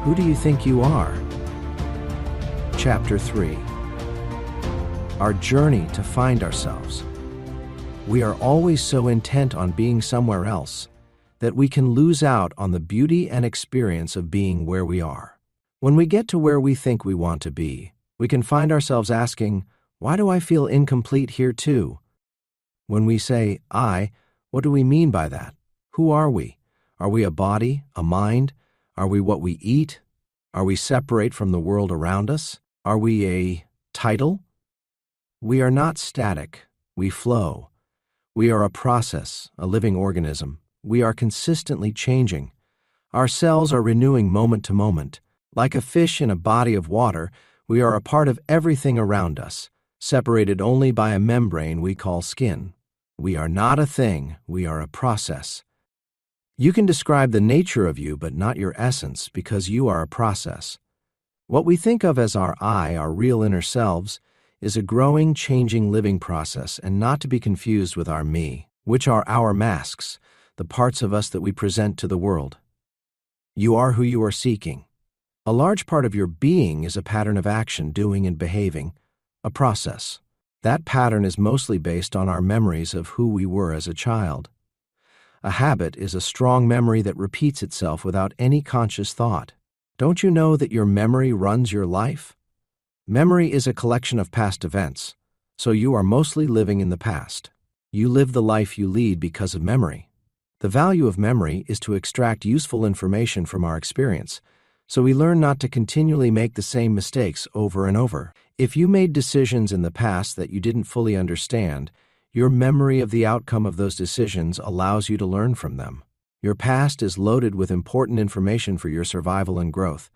Who do you think you are? Chapter 3. Our journey to find ourselves. We are always so intent on being somewhere else that we can lose out on the beauty and experience of being where we are. When we get to where we think we want to be, we can find ourselves asking, why do I feel incomplete here too? When we say, I, what do we mean by that? Who are we? Are we a body, a mind? Are we what we eat? Are we separate from the world around us? Are we a title? We are not static. We flow. We are a process, a living organism. We are consistently changing. Our cells are renewing moment to moment. Like a fish in a body of water, we are a part of everything around us, separated only by a membrane we call skin. We are not a thing, we are a process. You can describe the nature of you, but not your essence, because you are a process. What we think of as our I, our real inner selves, is a growing, changing living process, and not to be confused with our me, which are our masks, the parts of us that we present to the world. You are who you are seeking. A large part of your being is a pattern of action, doing and behaving, a process. That pattern is mostly based on our memories of who we were as a child. A habit is a strong memory that repeats itself without any conscious thought. Don't you know that your memory runs your life? Memory is a collection of past events, so you are mostly living in the past. You live the life you lead because of memory. The value of memory is to extract useful information from our experience, so we learn not to continually make the same mistakes over and over. If you made decisions in the past that you didn't fully understand, your memory of the outcome of those decisions allows you to learn from them. Your past is loaded with important information for your survival and growth.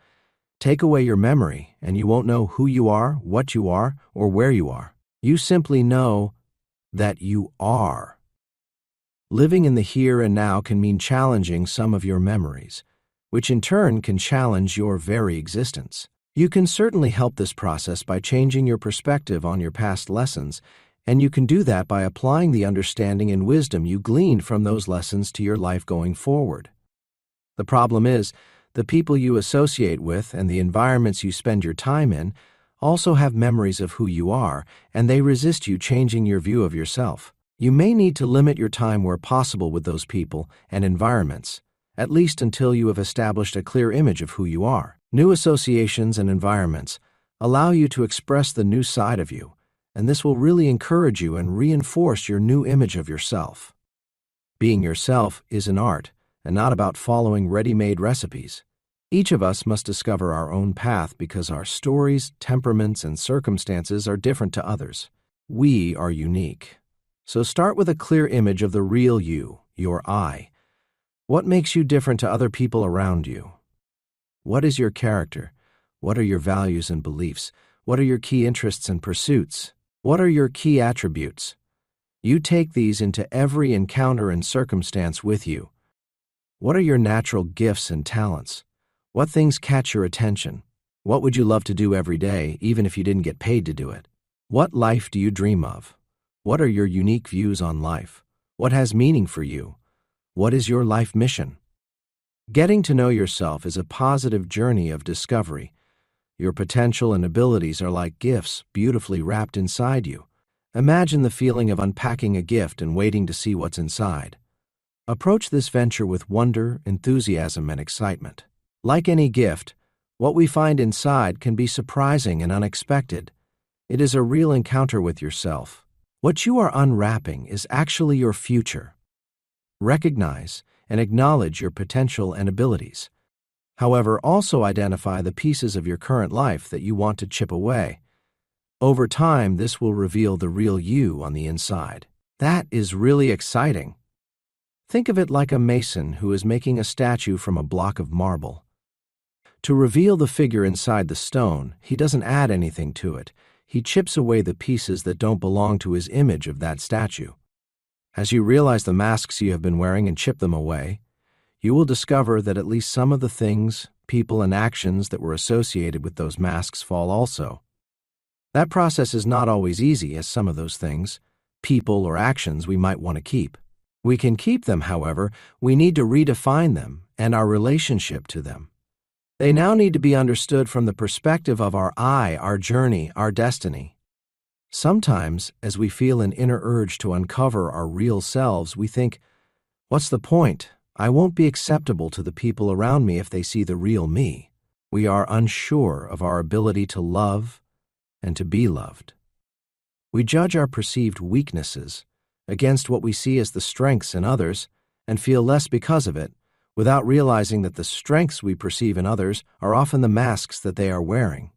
Take away your memory, and you won't know who you are, what you are, or where you are. You simply know that you are. Living in the here and now can mean challenging some of your memories, which in turn can challenge your very existence. You can certainly help this process by changing your perspective on your past lessons, and you can do that by applying the understanding and wisdom you gleaned from those lessons to your life going forward. The problem is, the people you associate with and the environments you spend your time in also have memories of who you are, and they resist you changing your view of yourself. You may need to limit your time where possible with those people and environments, at least until you have established a clear image of who you are. New associations and environments allow you to express the new side of you, and this will really encourage you and reinforce your new image of yourself. Being yourself is an art, and not about following ready-made recipes. Each of us must discover our own path because our stories, temperaments, and circumstances are different to others. We are unique. So start with a clear image of the real you, your I. What makes you different to other people around you? What is your character? What are your values and beliefs? What are your key interests and pursuits? What are your key attributes? You take these into every encounter and circumstance with you. What are your natural gifts and talents? What things catch your attention? What would you love to do every day, even if you didn't get paid to do it? What life do you dream of? What are your unique views on life? What has meaning for you? What is your life mission? Getting to know yourself is a positive journey of discovery. Your potential and abilities are like gifts beautifully wrapped inside you. Imagine the feeling of unpacking a gift and waiting to see what's inside. Approach this venture with wonder, enthusiasm, and excitement. Like any gift, what we find inside can be surprising and unexpected. It is a real encounter with yourself. What you are unwrapping is actually your future. Recognize and acknowledge your potential and abilities. However, also identify the pieces of your current life that you want to chip away. Over time, this will reveal the real you on the inside. That is really exciting. Think of it like a mason who is making a statue from a block of marble. To reveal the figure inside the stone, he doesn't add anything to it. He chips away the pieces that don't belong to his image of that statue. As you realize the masks you have been wearing and chip them away, you will discover that at least some of the things, people, and actions that were associated with those masks fall also. That process is not always easy, as some of those things, people, or actions we might want to keep. We can keep them, however, we need to redefine them and our relationship to them. They now need to be understood from the perspective of our I, our journey, our destiny. Sometimes, as we feel an inner urge to uncover our real selves, we think, what's the point? I won't be acceptable to the people around me if they see the real me. We are unsure of our ability to love and to be loved. We judge our perceived weaknesses against what we see as the strengths in others and feel less because of it, without realizing that the strengths we perceive in others are often the masks that they are wearing.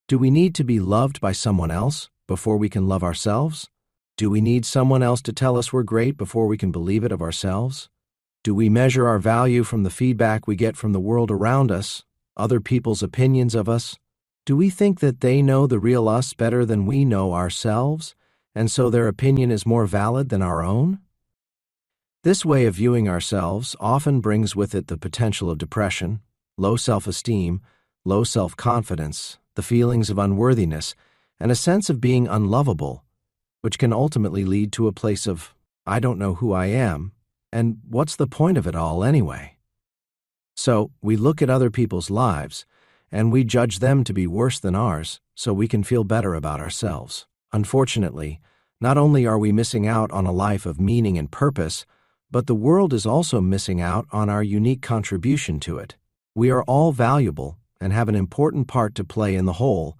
Do we need to be loved by someone else before we can love ourselves? Do we need someone else to tell us we're great before we can believe it of ourselves? Do we measure our value from the feedback we get from the world around us, other people's opinions of us? Do we think that they know the real us better than we know ourselves, and so their opinion is more valid than our own? This way of viewing ourselves often brings with it the potential of depression, low self-esteem, low self-confidence, the feelings of unworthiness, and a sense of being unlovable, which can ultimately lead to a place of, I don't know who I am, and what's the point of it all anyway? So we look at other people's lives, and we judge them to be worse than ours so we can feel better about ourselves. Unfortunately, not only are we missing out on a life of meaning and purpose, but the world is also missing out on our unique contribution to it. We are all valuable and have an important part to play in the whole.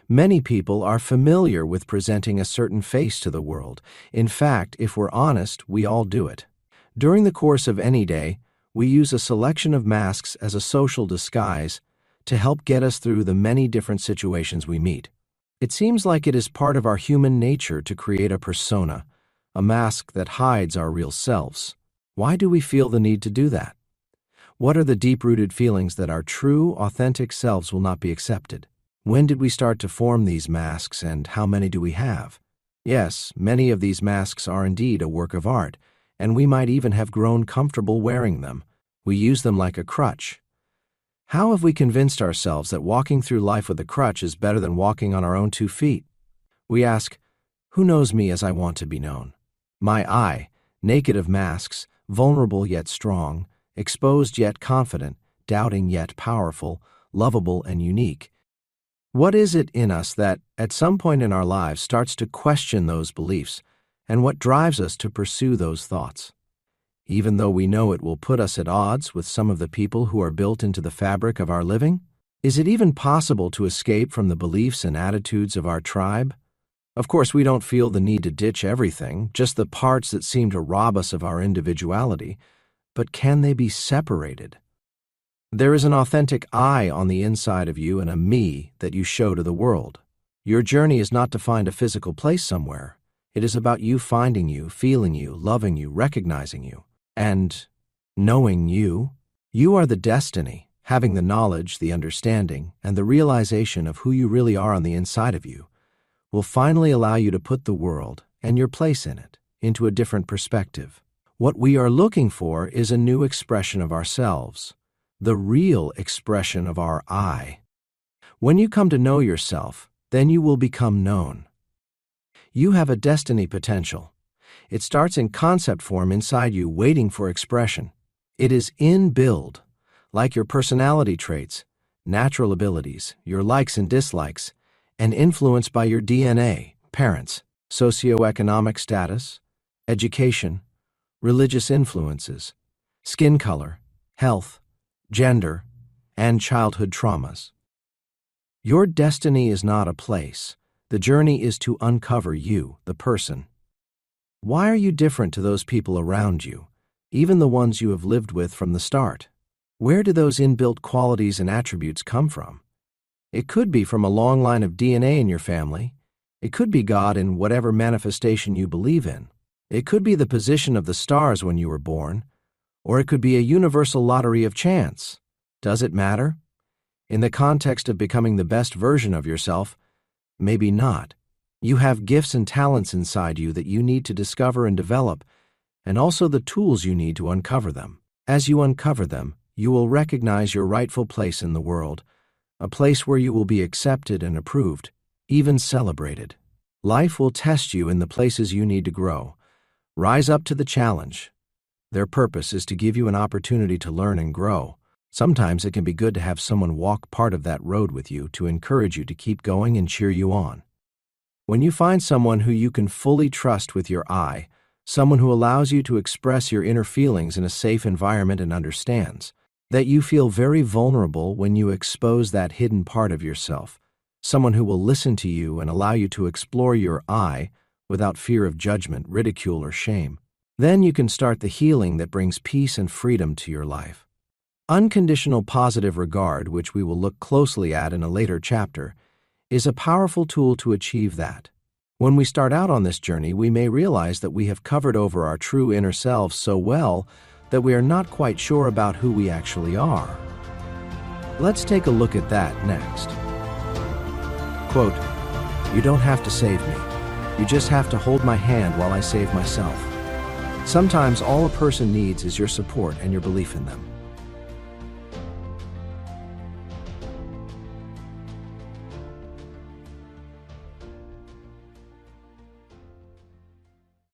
Many people are familiar with presenting a certain face to the world. In fact, if we're honest, we all do it. During the course of any day, we use a selection of masks as a social disguise to help get us through the many different situations we meet. It seems like it is part of our human nature to create a persona, a mask that hides our real selves. Why do we feel the need to do that? What are the deep-rooted feelings that our true, authentic selves will not be accepted? When did we start to form these masks, and how many do we have? Yes, many of these masks are indeed a work of art, and we might even have grown comfortable wearing them. We use them like a crutch. How have we convinced ourselves that walking through life with a crutch is better than walking on our own 2 feet? We ask, who knows me as I want to be known? My I, naked of masks, vulnerable yet strong, exposed yet confident, doubting yet powerful, lovable and unique. What is it in us that, at some point in our lives, starts to question those beliefs, and what drives us to pursue those thoughts? Even though we know it will put us at odds with some of the people who are built into the fabric of our living? Is it even possible to escape from the beliefs and attitudes of our tribe? Of course, we don't feel the need to ditch everything, just the parts that seem to rob us of our individuality. But can they be separated? There is an authentic I on the inside of you and a me that you show to the world. Your journey is not to find a physical place somewhere. It is about you finding you, feeling you, loving you, recognizing you, and knowing you. You are the destiny, having the knowledge, the understanding, and the realization of who you really are on the inside of you will finally allow you to put the world and your place in it into a different perspective. What we are looking for is a new expression of ourselves, the real expression of our I. When you come to know yourself, then you will become known. You have a destiny potential. It starts in concept form inside you, waiting for expression. It is inbuilt, like your personality traits, natural abilities, your likes and dislikes, and influenced by your DNA, parents, socioeconomic status, education, religious influences, skin color, health, gender, and childhood traumas. Your destiny is not a place. The journey is to uncover you, the person. Why are you different to those people around you, even the ones you have lived with from the start? Where do those inbuilt qualities and attributes come from? It could be from a long line of DNA in your family. It could be God in whatever manifestation you believe in. It could be the position of the stars when you were born, or it could be a universal lottery of chance. Does it matter? In the context of becoming the best version of yourself, maybe not. You have gifts and talents inside you that you need to discover and develop, and also the tools you need to uncover them. As you uncover them, you will recognize your rightful place in the world, a place where you will be accepted and approved, even celebrated. Life will test you in the places you need to grow. Rise up to the challenge. Their purpose is to give you an opportunity to learn and grow. Sometimes it can be good to have someone walk part of that road with you to encourage you to keep going and cheer you on. When you find someone who you can fully trust with your I, someone who allows you to express your inner feelings in a safe environment and understands that you feel very vulnerable when you expose that hidden part of yourself, someone who will listen to you and allow you to explore your I without fear of judgment, ridicule, or shame, then you can start the healing that brings peace and freedom to your life. Unconditional positive regard, which we will look closely at in a later chapter, is a powerful tool to achieve that. When we start out on this journey, we may realize that we have covered over our true inner selves so well that we are not quite sure about who we actually are. Let's take a look at that next. Quote, "You don't have to save me. You just have to hold my hand while I save myself." Sometimes all a person needs is your support and your belief in them.